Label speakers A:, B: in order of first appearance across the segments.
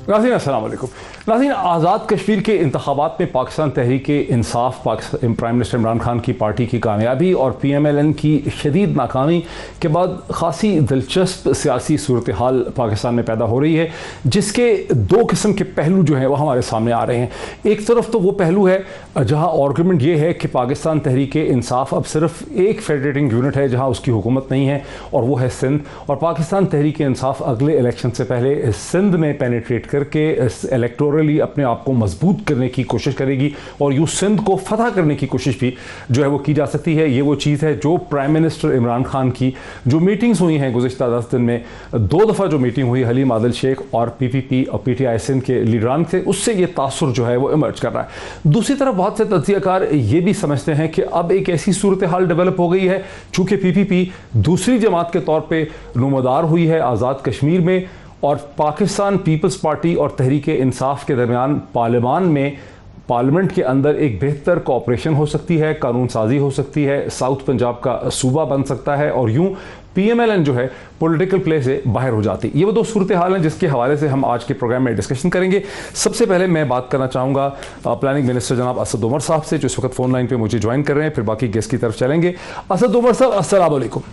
A: नाज़रीन अस्सलाम वालेकुम। नाज़रीन, आज़ाद कश्मीर के इंतखाबात में पाकिस्तान तहरीक इंसाफ प्राइम मिनिस्टर इमरान खान की पार्टी की कामयाबी और PMLN की शदीद नाकामी के बाद खासी दिलचस्प सियासी सूरत हाल पाकिस्तान में पैदा हो रही है, जिसके दो किस्म के पहलू जो हैं वो हमारे सामने आ रहे हैं। एक तरफ तो वो पहलू है जहाँ आर्गूमेंट ये है कि पाकिस्तान तहरीक इंसाफ अब सिर्फ एक फेडरेटिंग यूनिट है जहाँ उसकी हुकूमत नहीं है, और वो है सिंध। और पाकिस्तान तहरीक इंसाफ अगले इलेक्शन से पहले सिंध में पेनिट्रेट करके इलेक्टोरली अपने आप को मजबूत करने की कोशिश करेगी और यूँ सिंध को फतह करने की कोशिश भी जो है वो की जा सकती है। ये वो चीज़ है जो प्राइम मिनिस्टर इमरान खान की जो मीटिंग्स हुई हैं गुज़िश्ता 10 दिन में, 2 दफ़ा जो मीटिंग हुई हलीम आदिल शेख और PPP और PTI सिंध के लीडरान से, उससे ये तासुर जो है वो इमर्ज कर रहा है। दूसरी तरफ बहुत से तज्ज़ियाकार ये भी समझते हैं कि अब एक ऐसी सूरत हाल डेवलप हो गई है, चूँकि PPP दूसरी जमात के तौर पर नुमादार हुई है आज़ाद कश्मीर में, और पाकिस्तान पीपल्स पार्टी और तहरीक इंसाफ के दरमियान पार्लियामेंट के अंदर एक बेहतर कोऑपरेशन हो सकती है, कानून साजी हो सकती है, साउथ पंजाब का सूबा बन सकता है, और यूं PMLN जो है पॉलिटिकल प्ले से बाहर हो जाती। ये वो दो सूरत हाल हैं जिसके हवाले से हम आज के प्रोग्राम में डिस्कशन करेंगे। सबसे पहले मैं बात करना चाहूँगा प्लानिंग मिनिस्टर जनाब असद उमर साहब से, जो इस वक्त फ़ोन लाइन पर मुझे ज्वाइन कर रहे हैं, फिर बाकी गेस्ट की तरफ चलेंगे। असद उमर साहब, अस्सलाम वालेकुम।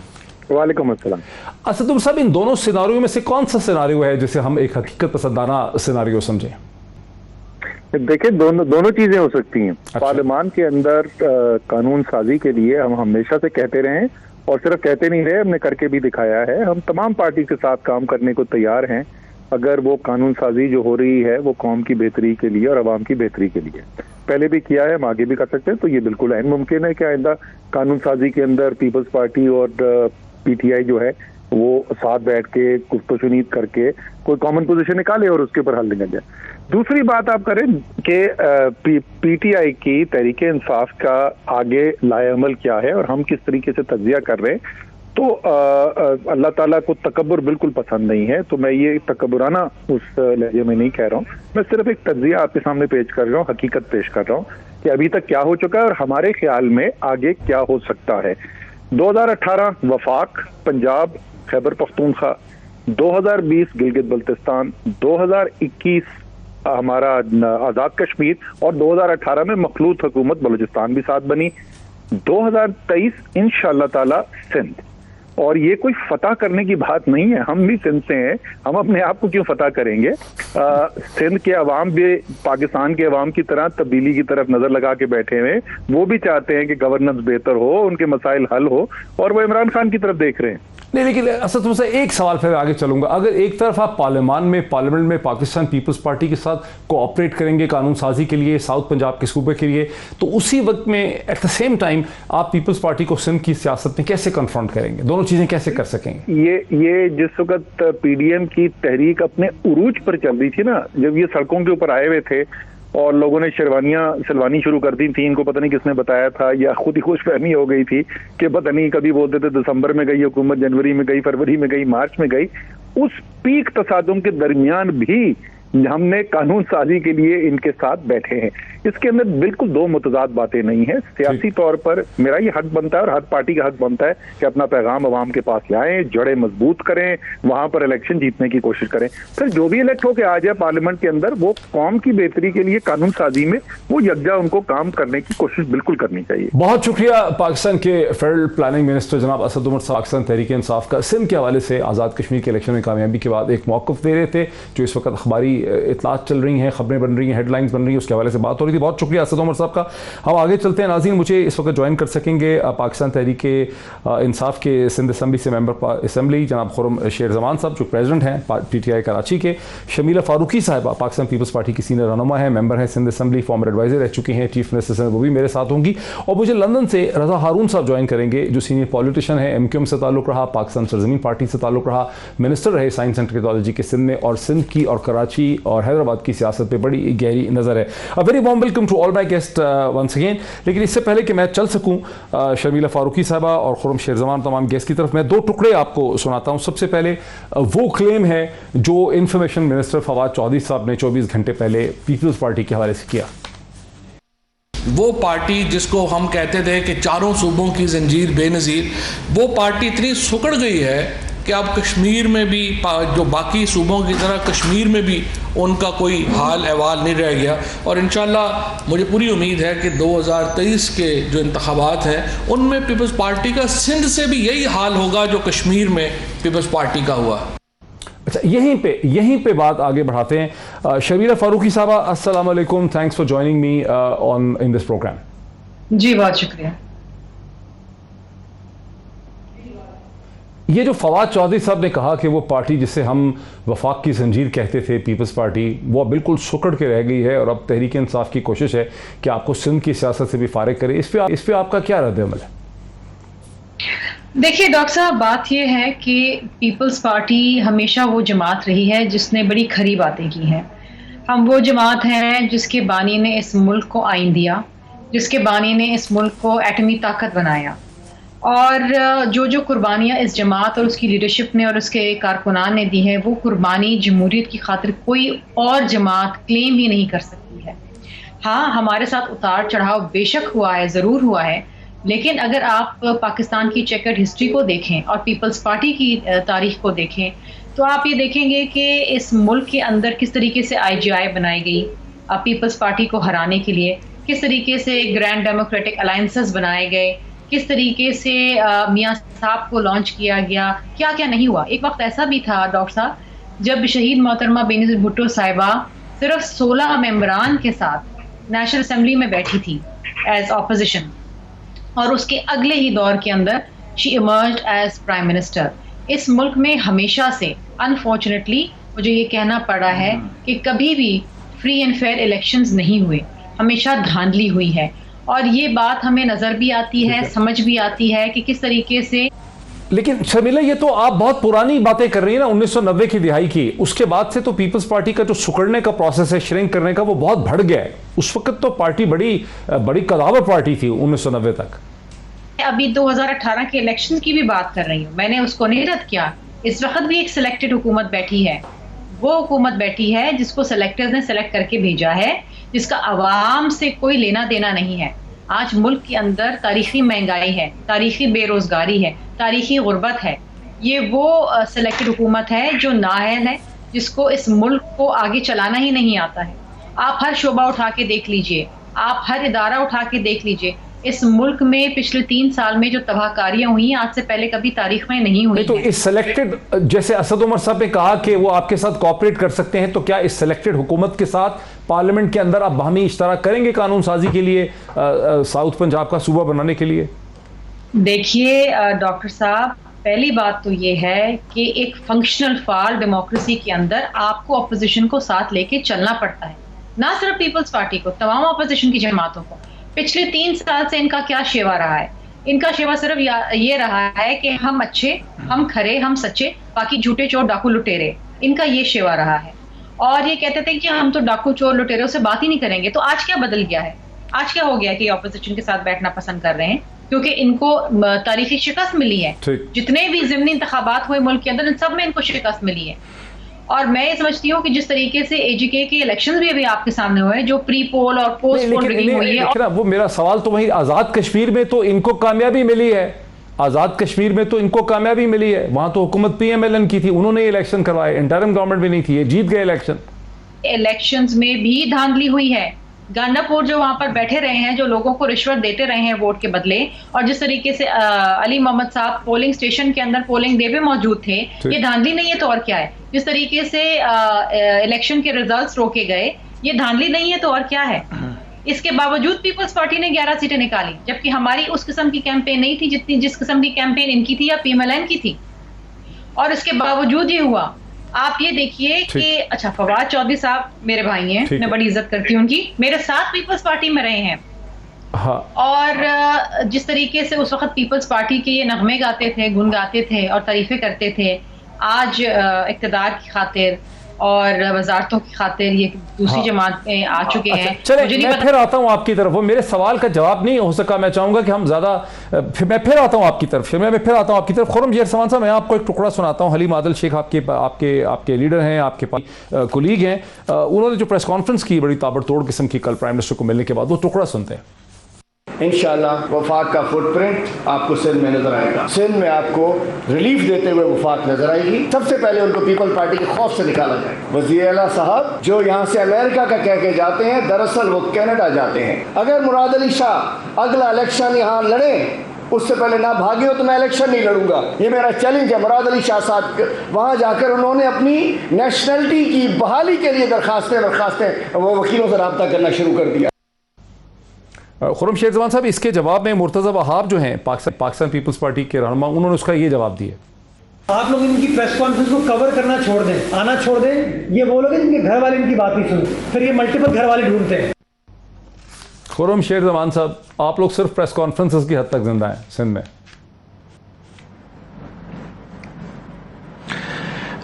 B: वालेकुम अस्सलाम।
A: असद उमर साहब, इन दोनों सिनारियों में से कौन सा सिनारियो है जिसे हम एक हकीकत पसंदाना सिनारियो समझें?
B: देखिए, दोनों चीजें हो सकती हैं।
A: अच्छा।
B: पार्लियामान के अंदर कानून साजी के लिए हम हमेशा से कहते रहे हैं, और सिर्फ कहते नहीं रहे, हमने करके भी दिखाया है। हम तमाम पार्टी के साथ काम करने को तैयार हैं अगर वो कानून साजी जो हो रही है वो कौम की बेहतरी के लिए और अवाम की बेहतरी के लिए। पहले भी किया है, हम आगे भी कर सकते हैं। तो ये बिल्कुल ऐन मुमकिन है कि आइंदा कानून साजी के अंदर पीपल्स पार्टी और PTI जो है वो साथ बैठ के गुफ्तगू करके कोई कॉमन पोजीशन निकाले और उसके ऊपर हल निकल जाए। दूसरी बात आप करें कि PTI की तहरीक इंसाफ का आगे लाएअमल क्या है और हम किस तरीके से तज्जिया कर रहे हैं, तो अल्लाह ताला को तकब्बुर बिल्कुल पसंद नहीं है। तो मैं ये तकब्बुराना उस लहजे में नहीं कह रहा हूँ, मैं सिर्फ एक तज्जिया आपके सामने पेश कर रहा हूँ, हकीकत पेश कर रहा हूँ कि अभी तक क्या हो चुका है और हमारे ख्याल में आगे क्या हो सकता है। 2018 वफाक पंजाब खैबर पख्तूनख्वा, 2020 गिलगित बल्तिस्तान, 2021 हमारा आज़ाद कश्मीर, और 2018 में मखलूत हुकूमत बलूचिस्तान भी साथ बनी, 2023 इंशाअल्लाह ताला सिंध। और ये कोई फतह करने की बात नहीं है, हम भी सिंध से हैं, हम अपने आप को क्यों फतह करेंगे। सिंध के अवाम भी पाकिस्तान के अवाम की तरह तब्दीली की तरफ नजर लगा के बैठे हुए, वो भी चाहते हैं कि गवर्नेंस बेहतर हो, उनके मसाइल हल हो, और वो इमरान खान की तरफ देख रहे हैं।
A: नहीं, लेकिन असद तुमसे एक सवाल फिर आगे चलूंगा। अगर एक तरफ आप पार्लियामेंट में पाकिस्तान पीपल्स पार्टी के साथ कोऑपरेट करेंगे कानून साजी के लिए, साउथ पंजाब के सूबे के लिए, तो उसी वक्त में एट द सेम टाइम आप पीपल्स पार्टी को सिंध की सियासत में कैसे कन्फ्रंट करेंगे? दोनों चीजें कैसे कर सकेंगे?
B: ये जिस वक्त PDM की तहरीक अपने उरूज पर चल रही थी ना, जब ये सड़कों के ऊपर आए हुए थे और लोगों ने सिलवानी शुरू कर दी थी, इनको पता नहीं किसने बताया था या खुद ही खुशफहमी हो गई थी कि पता नहीं, कभी बोलते थे दिसंबर में गई हुकूमत, जनवरी में गई, फरवरी में गई, मार्च में गई। उस पीक तसादुम के दरमियान भी हमने कानून साजी के लिए इनके साथ बैठे हैं। इसके अंदर बिल्कुल दो मुतजाद बातें नहीं है। सियासी तौर पर मेरा ये हक बनता है और हर पार्टी का हक बनता है कि अपना पैगाम अवाम के पास लाएं, जड़ें मजबूत करें, वहां पर इलेक्शन जीतने की कोशिश करें। फिर जो भी इलेक्ट होकर आ जाए पार्लियामेंट के अंदर, वो कौम की बेहतरी के लिए कानून साजी में वो यकजा उनको काम करने की कोशिश बिल्कुल करनी चाहिए।
A: बहुत शुक्रिया पाकिस्तान के फेडरल प्लानिंग मिनिस्टर जनाब असद उमर साहब। पाकिस्तान तहरीक इंसाफ का सिंध के हवाले से आज़ाद कश्मीर के इलेक्शन में कामयाबी के बाद एक मौक़िफ़ दे रहे थे, जो इस वक्त अखबारी इतलात चल रही हैं, खबरें बन रही हैं, हेडलाइंस बन रही हैं, उसके हवाले से बात हो रही थी। बहुत शुक्रिया असद उमर साहब का। हम आगे चलते हैं। नाज़रीन, मुझे इस वक्त ज्वाइन कर सकेंगे पाकिस्तान तहरीक इंसाफ के सिंध असम्बली से मेंबर असम्बली जनाब खुर्रम शेर जमान साहब, जो प्रेसिडेंट हैं PTI कराची के, शमीला फारूकी साहिबा पाकिस्तान पीपल्स पार्टी की सीनियर रहनुमा है, मेंबर हैं सिंध असम्बली, फॉर्मर एडवाइजर रह चुकी हैं चीफ मिनिस्टर से, वो भी मेरे साथ होंगी। और मुझे लंदन से रजा हारून साहब ज्वाइन करेंगे, जो सीनियर पॉलिटिशियन है, MQM से ताल्लुक़ रहा, पाकिस्तान सरजमीन पार्टी से ताल्लुक़ रहा, मिनिस्टर रहे साइंस एंड टेक्नोलॉजी के सिंध में, और सिंध की और कराची और हैदराबाद की सियासत पर बड़ी गहरी नज़र है। A very warm welcome to all my guest once again. लेकिन इससे पहले कि मैं चल सकूं शमीला फारूकी साहबा और खुर्रम शेर जमान तमाम गेस्ट की तरफ, मैं दो टुकड़े आपको सुनाता हूं। सबसे पहले वो क्लेम है जो इंफॉर्मेशन मिनिस्टर फवाद चौधरी साहब ने 24 घंटे पहले पीपल्स पार्टी के हवाले से किया।
C: वो पार्टी जिसको हम कहते थे कि चारों सूबों की जंजीर बेनज़ीर, वो पार्टी इतनी सुकड़ गई है कि अब कश्मीर में भी जो बाकी सूबों की तरह कश्मीर में भी उनका कोई हाल अहवाल नहीं रह गया। और इंशाल्लाह मुझे पूरी उम्मीद है कि 2023 के जो इंतखाबात हैं उनमें पीपल्स पार्टी का सिंध से भी यही हाल होगा जो कश्मीर में पीपल्स पार्टी का हुआ।
A: अच्छा, यहीं पे बात आगे बढ़ाते हैं। शबीरा फारूकी साहबा, अस्सलाम वालेकुम, thanks for joining me on in this program.
D: जी बहुत शुक्रिया।
A: ये जो फवाद चौधरी साहब ने कहा कि वो पार्टी जिसे हम वफाक की जंजीर कहते थे, पीपल्स पार्टी, वो बिल्कुल सुकड़ के रह गई है और अब तहरीक इंसाफ की कोशिश है कि आपको सिंध की सियासत से भी फारिग करे, इस पे आपका क्या रद्द-ए-अमल है?
D: देखिए डॉक्टर साहब, बात यह है कि पीपल्स पार्टी हमेशा वो जमात रही है जिसने बड़ी खरी बातें की हैं। हम वो जमात हैं जिसके बानी ने इस मुल्क को आइन दिया, जिसके बानी ने इस मुल्क को एटमी ताकत बनाया, और जो कुर्बानियाँ इस जमात और उसकी लीडरशिप ने और उसके कारकुनान ने दी हैं, वो कुर्बानी जमहूरियत की खातिर कोई और जमात क्लेम ही नहीं कर सकती है। हाँ, हमारे साथ उतार चढ़ाव बेशक हुआ है, ज़रूर हुआ है, लेकिन अगर आप पाकिस्तान की चेकर्ड हिस्ट्री को देखें और पीपल्स पार्टी की तारीख को देखें तो आप ये देखेंगे कि इस मुल्क के अंदर किस तरीके से IGI बनाई गई पीपल्स पार्टी को हराने के लिए, किस तरीके से ग्रैंड डेमोक्रेटिक अलायंसेस बनाए गए, किस तरीके से मियां साहब को लॉन्च किया गया, क्या क्या नहीं हुआ। एक वक्त ऐसा भी था डॉक्टर साहब जब शहीद मोहतरमा बेनज़ीर भुट्टो साहिबा सिर्फ 16 मेंबरान के साथ नेशनल असेंबली में बैठी थी एज ऑपोजिशन, और उसके अगले ही दौर के अंदर she emerged as prime minister. इस मुल्क में हमेशा से अनफॉर्चुनेटली मुझे ये कहना पड़ा है कि कभी भी फ्री एंड फेयर इलेक्शंस नहीं हुए, हमेशा धांधली हुई है, और ये बात हमें नज़र भी आती है, समझ भी आती है कि किस तरीके से।
A: लेकिन शर्मिला, ये तो आप बहुत पुरानी बातें कर रही हैं ना, 1990 की दिहाई की। उसके बाद से तो पीपल्स पार्टी का जो सुकड़ने का प्रोसेस है, श्रिंक करने का, वो बहुत बढ़ गया है। उस वक्त तो पार्टी बड़ी कदावर पार्टी थी 1990 तक।
D: अभी 2018 के इलेक्शन की भी बात कर रही हूँ, मैंने उसको नहीं रद्द किया। इस वक्त भी एक सिलेक्टेड हुकूमत बैठी है, वो हुकूमत बैठी है जिसको सिलेक्टर्स ने सेलेक्ट करके भेजा है, जिसका आवाम से कोई लेना देना नहीं है। आज मुल्क के अंदर तारीखी महंगाई है, तारीखी बेरोजगारी है, तारीखी गुर्बत है। ये वो सिलेक्टेड हुकूमत है जो नाअहल है, जिसको इस मुल्क को आगे चलाना ही नहीं आता है। आप हर शोबा उठा के देख लीजिए, आप हर इदारा उठा के देख लीजिए, इस मुल्क में पिछले 3 साल में जो तबाहकारियां हुई आज से पहले कभी तारीख में नहीं हुई।
A: तो इस सिलेक्टेड, जैसे असद उमर साहब ने कहा कि वो आपके साथ कोऑपरेट कर सकते हैं, तो क्या इस सिलेक्टेड हुकूमत के साथ पार्लियामेंट के अंदर आप बाहमी इश्तराक करेंगे कानून साजी के लिए, साउथ पंजाब का सूबा बनाने के लिए?
D: देखिए डॉक्टर साहब, पहली बात तो ये है कि एक फंक्शनल फाल डेमोक्रेसी के अंदर आपको अपोजिशन को साथ लेके चलना पड़ता है, ना सिर्फ पीपल्स पार्टी को, तमाम अपोजिशन की जमातों को। पिछले 3 साल से इनका क्या शेवा रहा है? इनका शेवा सिर्फ ये रहा है कि हम अच्छे, हम खरे, हम सच्चे, बाकी झूठे चोर डाकू लुटेरे, इनका ये शेवा रहा है। और ये कहते थे कि हम तो डाकू चोर लुटेरों से बात ही नहीं करेंगे। तो आज क्या बदल गया है? आज क्या हो गया कि ऑपोजिशन के साथ बैठना पसंद कर रहे हैं? क्योंकि इनको तारीखी शिकस्त मिली है। जितने भी ज़िमनी इंतखाबात हुए मुल्क के अंदर, इन सब में इनको शिकस्त मिली है। और मैं ये समझती हूँ कि जिस तरीके से AGK के इलेक्शंस भी अभी आपके सामने हुए, जो प्री पोल और पोस्ट पोल रिगिंग हुई है,
A: वो मेरा सवाल तो वही, आज़ाद कश्मीर में तो इनको कामयाबी मिली है, आज़ाद कश्मीर में तो इनको कामयाबी मिली है। वहां तो हुकूमत PMLN की थी, उन्होंने इलेक्शन करवाए, इंटरिम गवर्नमेंट भी नहीं थी, ये जीत गए इलेक्शन।
D: इलेक्शंस में भी धांधली हुई है। गांडापुर जो वहां पर बैठे रहे हैं, जो लोगों को रिश्वत देते रहे हैं वोट के बदले, और जिस तरीके से अली मोहम्मद साहब पोलिंग स्टेशन के अंदर पोलिंग डे पे मौजूद थे, ये धांधली नहीं है तो और क्या है? जिस तरीके से इलेक्शन के रिजल्ट्स रोके गए, ये धांधली नहीं है तो और क्या है? इसके बावजूद पीपल्स पार्टी ने 11 सीटें निकाली, जबकि हमारी उस किस्म की कैंपेन नहीं थी जिस किस्म की कैंपेन इनकी थी या PMLN की थी, और इसके बावजूद ये हुआ। आप ये देखिए कि अच्छा, फवाद चौधरी साहब मेरे भाई हैं, मैं बड़ी इज्जत करती हूँ उनकी, मेरे साथ पीपल्स पार्टी में रहे हैं। हाँ। और जिस तरीके से उस वक्त पीपल्स पार्टी के ये नगमे गाते थे, गुन गाते थे और तारीफें करते थे, आज इक़्तिदार की खातिर और वजारतों की खातिर ये दूसरी जमात में आ चुके हैं।
A: चले, मैं फिर आता हूँ आपकी तरफ। वो मेरे सवाल का जवाब नहीं हो सका, मैं चाहूंगा कि हम ज्यादा, मैं फिर आता हूँ आपकी तरफ, मैं फिर आता हूँ आपकी तरफ। खुर्रम जहीर समान साहब, मैं आपको एक टुकड़ा सुनाता हूँ। हलीम आदिल शेख आपके लीडर हैं, आपके कोलीग हैं, उन्होंने जो प्रेस कॉन्फ्रेंस की बड़ी ताबड़तोड़ किस्म की कल प्राइम मिनिस्टर को मिलने के बाद, वो टुकड़ा सुनते हैं।
E: इंशाल्लाह वफाक का फुटप्रिंट आपको सिंध में नजर आएगा। सिंध में आपको रिलीफ देते हुए वफाक नजर आएगी। सबसे पहले उनको पीपल पार्टी के खौफ से निकाला जाए। वज़ीर आला साहब जो यहाँ से अमेरिका का कह के जाते हैं, दरअसल वो कनाडा जाते हैं। अगर मुराद अली शाह अगला इलेक्शन यहाँ लड़े, उससे पहले ना भागे हो तो मैं इलेक्शन नहीं लड़ूंगा। ये मेरा चैलेंज है। मुराद अली शाह साहब वहाँ जाकर उन्होंने अपनी नेशनलिटी की बहाली के लिए दरखास्तें वो वकीलों से रब्ता करना शुरू कर दिया।
A: खुर्रम शेख जमान साहब, इसके जवाब में मुर्तज़ा वहाब जो हैं पाकिस्तान पीपल्स पार्टी के रहनुमा, उन्होंने उसका ये जवाब दिया।
F: आप लोग इनकी प्रेस कॉन्फ्रेंस को कवर करना छोड़ दें, आना छोड़ दें। ये वो लोग हैं जिनके घर वाले इनकी बात नहीं सुनते, फिर ये मल्टीपल घर वाले ढूंढते हैं।
A: खुर्रम शेख जमान साहब, आप लोग सिर्फ प्रेस कॉन्फ्रेंसेस की हद तक जिंदा हैं सिंध में?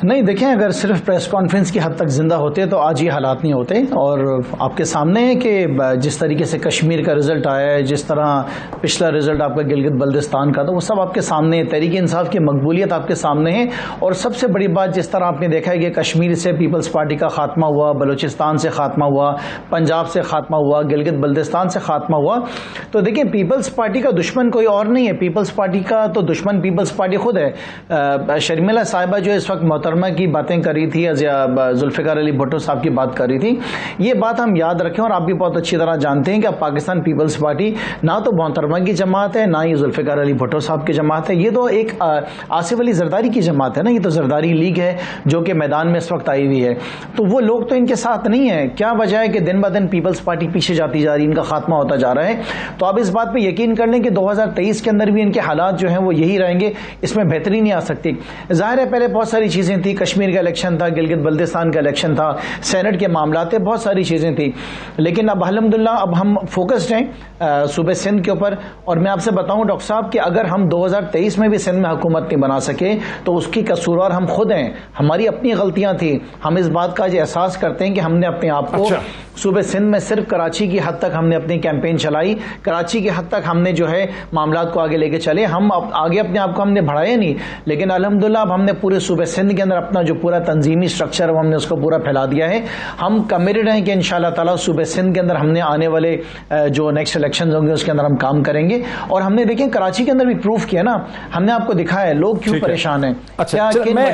G: नहीं, देखें, अगर सिर्फ प्रेस कॉन्फ्रेंस की हद तक जिंदा होते तो आज ये हालात नहीं होते। और आपके सामने है कि जिस तरीके से कश्मीर का रिजल्ट आया है, जिस तरह पिछला रिजल्ट आपका गिलगित बल्दिस्तान का था, वो सब आपके सामने है। तहरीक इंसाफ की मकबूलियत आपके सामने है। और सबसे बड़ी बात, जिस तरह आपने देखा है कि कश्मीर से पीपल्स पार्टी का खात्मा हुआ, बलूचिस्तान से खात्मा हुआ, पंजाब से खात्मा हुआ, गिलगित बल्दिस्तान से खात्मा हुआ। तो देखिए, पीपल्स पार्टी का दुश्मन कोई और नहीं है। पीपल्स पार्टी का तो दुश्मन पीपल्स पार्टी खुद है। शर्मिला साहिबा जो इस वक्त मोहतरमा की बातें कर रही थी, जुल्फिकार अली भुट्टो साहब की बात कर रही थी, ये बात हम याद रखें। और आप भी बहुत अच्छी तरह जानते हैं कि अब पाकिस्तान पीपल्स पार्टी ना तो मोहतरमा की जमात है, ना ही जुल्फिकार अली भुट्टो साहब की जमात है। ये तो एक आसिफ अली जरदारी की जमात है ना। ये तो जरदारी लीग है जो कि मैदान में इस वक्त आई हुई है। तो वो लोग तो इनके साथ नहीं है। क्या वजह है कि दिन ब दिन पीपल्स पार्टी पीछे जाती जा रही है, इनका खात्मा होता जा रहा है। तो आप इस बात पर यकीन कर लें कि 2023 के अंदर भी इनके हालात जो हैं वो यही रहेंगे, इसमें बेहतरी नहीं आ सकती। जाहिर है, पहले बहुत सारी चीजें थी, कश्मीर का इलेक्शन था, गिलगित बल्दिस्तान का इलेक्शन था, सेनेट के मामला थे, बहुत सारी चीजें थी। लेकिन अब अल्हम्दुलिल्लाह अब हम फोकस्ड हैं सूबे सिंध के ऊपर। और मैं आपसे बताऊं डॉक्टर साहब कि अगर हम 2023 में भी सिंध में हुकूमत नहीं बना सके तो उसकी कसूरवार हम खुद हैं। हमारी अपनी गलतियां थी। हम इस बात का एहसास करते हैं कि हमने अपने आप को सूबे सिंध में सिर्फ कराची की हद तक हमने अपनी कैंपेन चलाई, कराची की हद तक हमने जो है मामला को आगे लेके चले। हम आगे अपने आप को हमने बढ़ाया नहीं। लेकिन अल्हम्दुलिल्लाह अब हमने पूरे सूबे सिंध के अंदर अपना जो पूरा तंजीमी स्ट्रक्चर है हमने उसको पूरा फैला दिया है। हम कमिटेड हैं कि इंशाअल्लाह ताला सूबे सिंध के अंदर हमने आने वाले जो नेक्स्ट इलेक्शन होंगे उसके अंदर हम काम करेंगे। और हमने देखें कराची के अंदर भी प्रूफ किया ना, हमने आपको दिखाया है लोग क्यों परेशान हैं।
A: अच्छा, मैं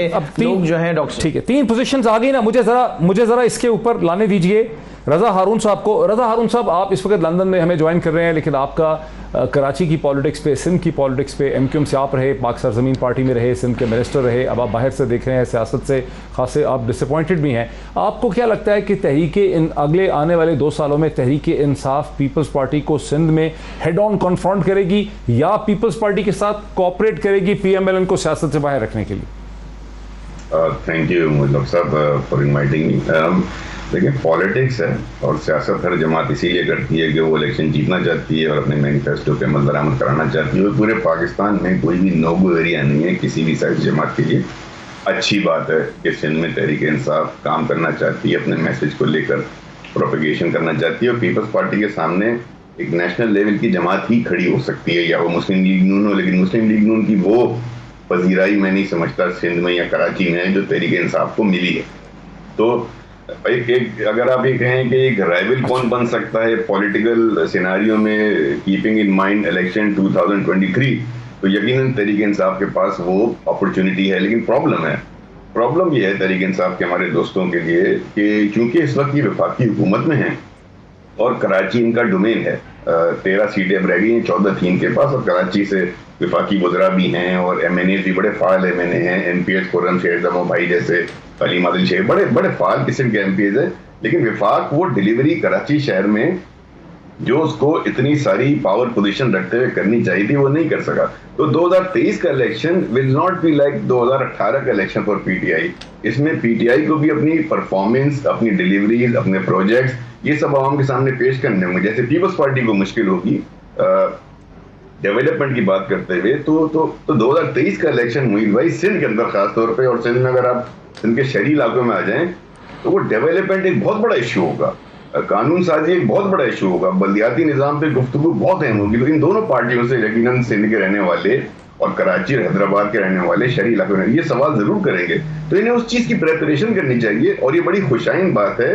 A: अब
G: लोग जो है डॉक्टर,
A: ठीक है, 3 पोजीशंस आ गई ना, मुझे जरा इसके ऊपर लाने दीजिए रजा हारून साहब को। रजा हारून साहब, आप इस वक्त लंदन में हमें ज्वाइन कर रहे हैं, लेकिन आपका कराची की पॉलिटिक्स पे, सिंध की पॉलिटिक्स पे, MQM से आप रहे, पाक सरजमीन पार्टी में रहे, सिंध के मिनिस्टर रहे, अब आप बाहर से देख रहे हैं, सियासत से खासे आप डिसअपॉइंटेड भी हैं। आपको क्या लगता है कि अगले आने वाले 2 सालों में तहरीक इंसाफ पीपल्स पार्टी को सिंध में हेड ऑन कन्फ्रंट करेगी या पीपल्स पार्टी के साथ कोऑपरेट करेगी PMLN को सियासत से बाहर रखने के लिए?
H: थैंक यू डॉक्टर साहब फॉर इनवाइटिंग मी। देखिए, पॉलिटिक्स है और सियासत हर जमात इसीलिए करती है कि वो इलेक्शन जीतना चाहती है और अपने मैनिफेस्टो पे अमल दरामद कराना चाहती है। पूरे पाकिस्तान में कोई भी नो गो एरिया नहीं है किसी भी साइड जमात के लिए। अच्छी बात है कि सिंध में तहरीक इंसाफ काम करना चाहती है, अपने मैसेज को लेकर प्रोपेगेशन करना चाहती है। और पीपल्स पार्टी के सामने एक नेशनल लेवल की जमात ही खड़ी हो सकती है, या वो मुस्लिम लीग नून हो। लेकिन मुस्लिम लीग नून की वो पजीराई मैं नहीं समझता सिंध में या कराची में जो तहरीक इंसाफ को मिली है। तो एक अगर आप ये कहें कि एक राइवल कौन बन सकता है पॉलिटिकल सिनारियो में, कीपिंग इन माइंड इलेक्शन 2023, तो यकीनन तहरीक इंसाफ के पास वो अपॉर्चुनिटी है। लेकिन प्रॉब्लम ये है तहरीक इंसाफ के हमारे दोस्तों के लिए कि चूंकि इस वक्त ये वफाकी हुकूमत में है और कराची इनका डोमेन है, 13 सीटें अब रह गई हैं, 14 थी इनके पास। और कराची से विफाकी वज़रा भी हैं और MNA भी बड़े फाइल MNA हैं, MPs खुर्रम शेख जमो भाई जैसे, अली मादिल शेख, बड़े फाइल किस्म के MPs है। लेकिन विफाक वो डिलीवरी कराची शहर में जो उसको इतनी सारी पावर पोजीशन रखते हुए करनी चाहिए थी वो नहीं कर सका। तो 2023 का election will not be like 2018 का इलेक्शन फॉर PTI। इसमें PTI को भी अपनी परफॉर्मेंस, अपनी डिलीवरीज, अपने प्रोजेक्ट्स, ये सब आवाम के सामने पेश करने में, जैसे पीपल्स पार्टी को मुश्किल होगी डेवलपमेंट की बात करते हुए। तो 2023 का इलेक्शन मुहीद भाई सिंध के अंदर खासतौर पर, और सिंध में अगर आप सिंध के शहरी इलाकों में आ जाएं तो वो डेवलपमेंट एक बहुत बड़ा इशू होगा, कानून साजी एक बहुत बड़ा इशू होगा, बल्दियाती निज़ाम पे गुफ्तगू बहुत अहम होगी। तो इन दोनों पार्टियों से यकीनन सिंध के रहने वाले और कराची और हैदराबाद के रहने वाले शहरी इलाकों में ये सवाल जरूर करेंगे। तो इन्हें उस चीज़ की प्रेपरेशन करनी चाहिए। और ये बड़ी खुशाइन बात है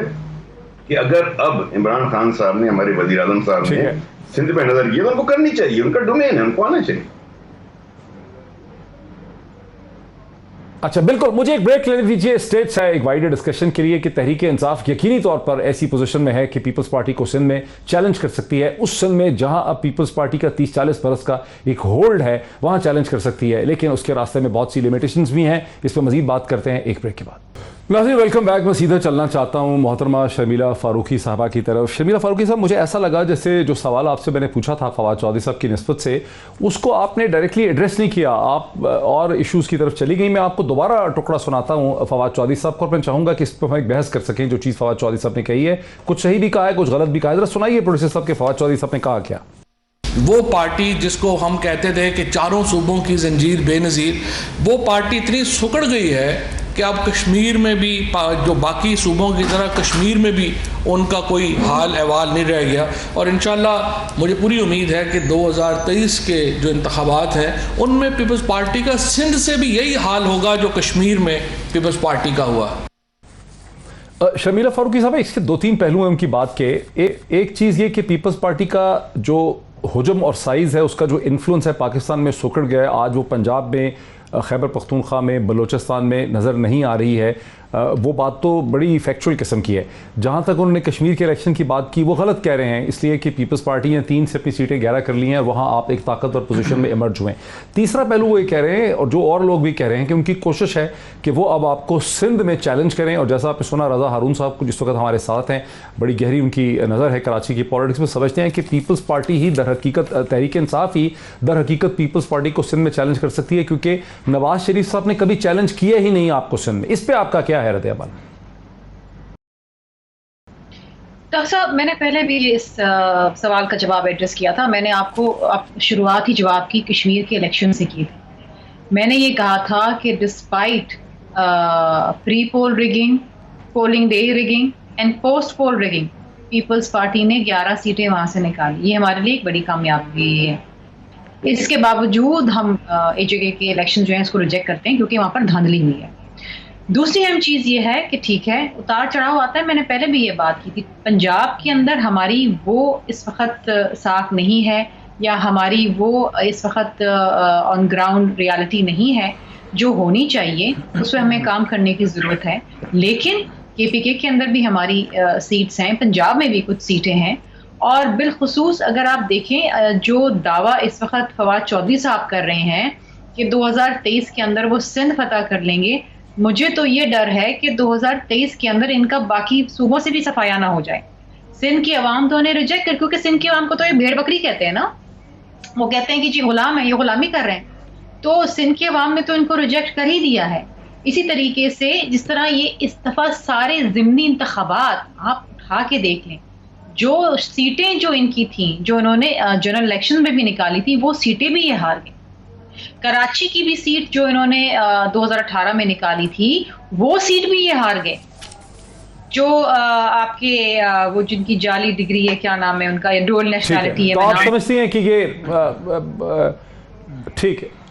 H: कि अगर अब इमरान खान साहब ने, हमारे वजीर आजम साहब ने सिंध पे नजर किया तो उनको करनी चाहिए, उनका डोमेन है, उनको आना चाहिए।
A: अच्छा, बिल्कुल। मुझे एक ब्रेक लेने दीजिए। स्टेट्स है एक वाइडर डिस्कशन के लिए कि तहरीक इंसाफ यकीनी तौर पर ऐसी पोजीशन में है कि पीपल्स पार्टी को सिंध में चैलेंज कर सकती है। उस सिंध में जहां अब पीपल्स पार्टी का 30-40 बरस का एक होल्ड है, वहां चैलेंज कर सकती है, लेकिन उसके रास्ते में बहुत सी लिमिटेशंस भी हैं। इस पर मजीद बात करते हैं एक ब्रेक के बाद। नाज़रीन, वेलकम बैक। मैं सीधा चलना चाहता हूँ मोहतरमा शर्मिला फारूकी साहबा की तरफ। शर्मिला फारूकी साहब, मुझे ऐसा लगा जैसे जो सवाल आपसे मैंने पूछा था फवाद चौधरी साहब की निस्बत से, उसको आपने डायरेक्टली एड्रेस नहीं किया, आप और इशूज़ की तरफ चली गई। मैं आपको दोबारा टुकड़ा सुनाता हूँ फवाद चौधरी साहब को, और मैं चाहूँगा कि इस पर हम एक बहस कर सकें। जो चीज़ फवाद चौधरी साहब ने कही है, कुछ सही भी कहा है, कुछ गलत भी कहा है। ज़रा सुनाइए प्रोड्यूसर साहब के फवाद चौधरी साहब ने कहा क्या।
C: वो पार्टी जिसको हम कहते थे कि चारों सूबों की जंजीर बेनज़ीर, वो पार्टी इतनी सुकड़ गई है कि अब कश्मीर में भी, जो बाकी सूबों की तरह कश्मीर में भी उनका कोई हाल अहवाल नहीं रह गया। और इंशाल्लाह मुझे पूरी उम्मीद है कि 2023 के जो इंतखाबात हैं उनमें पीपल्स पार्टी का सिंध से भी यही हाल होगा जो कश्मीर में पीपल्स पार्टी का हुआ।
A: शर्मिला फारूकी साहब, इसके 2-3 पहलू हैं उनकी बात के। एक चीज़ ये कि पीपल्स पार्टी का जो हुजम और साइज़ है, उसका जो इन्फ्लुएंस है पाकिस्तान में सुकड़ गया है। आज वो पंजाब में, खैबर पख्तूनख्वा में, बलूचिस्तान में नज़र नहीं आ रही है। वो बात तो बड़ी फैक्चुअल किस्म की है। जहाँ तक उन्होंने कश्मीर के इलेक्शन की बात की, वो गलत कह रहे हैं, इसलिए कि पीपल्स पार्टी ने 3 से अपनी सीटें 11 कर ली हैं, वहाँ आप एक ताकतवर पोजीशन में इमर्ज हुए। तीसरा पहलू वो ये कह रहे हैं, और जो और लोग भी कह रहे हैं, कि उनकी कोशिश है कि वो अब आपको सिंध में चैलेंज करें। और जैसा आपने सुना, रज़ा हारून साहब को जिस वक्त हमारे साथ हैं, बड़ी गहरी उनकी नज़र है कराची की पॉलिटिक्स में, समझते हैं कि पीपल्स पार्टी ही दर हकीकत, तहरीक इंसाफ ही दर हकीकत पीपल्स पार्टी को सिंध में चैलेंज कर सकती है, क्योंकि नवाज शरीफ साहब ने कभी चैलेंज किया ही नहीं आपको सिंध में। इस पर आपका क्या है रद्द अमल?
D: डॉक्टर साहब, मैंने पहले भी इस सवाल का जवाब एड्रेस किया था। मैंने आपको शुरुआत ही जवाब की कश्मीर के इलेक्शन से की थी। मैंने ये कहा था कि despite pre poll rigging, polling day rigging and post poll rigging, Peoples Party ने 11 सीटें वहाँ से निकाली। ये हमारे लिए एक बड़ी कामयाबी है। इसके बावजूद हम AJK के इलेक्शन जो है इसको रिजेक्ट करते हैं, क्योंकि वहाँ पर धांधली हुई है। दूसरी अहम चीज़ ये है कि ठीक है, उतार चढ़ाव आता है। मैंने पहले भी ये बात की थी, पंजाब के अंदर हमारी वो इस वक्त साख नहीं है, या हमारी वो इस वक्त ऑन ग्राउंड रियलिटी नहीं है जो होनी चाहिए। उस पर हमें काम करने की ज़रूरत है। लेकिन KPK के अंदर भी हमारी सीट्स हैं, पंजाब में भी कुछ सीटें हैं। और बिलखुसूस अगर आप देखें, जो दावा इस वक्त फवाद चौधरी साहब कर रहे हैं कि 2023 के अंदर वो सिंध फतह कर लेंगे, मुझे तो ये डर है कि 2023 के अंदर इनका बाकी सूबों से भी सफाया ना हो जाए। सिंध की आवाम तो उन्हें रिजेक्ट कर, क्योंकि सिंध की आवाम को तो ये भेड़ बकरी कहते हैं ना, वो कहते हैं कि जी गुलाम है, ये गुलामी कर रहे हैं। तो सिंध की आवाम ने तो इनको रिजेक्ट कर ही दिया है। इसी तरीके से जिस तरह ये इस दफ़ा सारे ज़िमनी इंतखाबात आप उठा के देख लें, जो सीटें जो इनकी थी, जो इन्होंने जनरल इलेक्शन में भी निकाली थी, वो सीटें भी ये हार गई। कराची की भी सीट जो इन्होंने 2018 में निकाली थी, वो सीट भी ये हार गए। जो आपके वो जिनकी जाली डिग्री है, क्या नाम है उनका, ये डुअल नेशनैलिटी है,
A: तो आप समझती हैं कि ये ठीक है।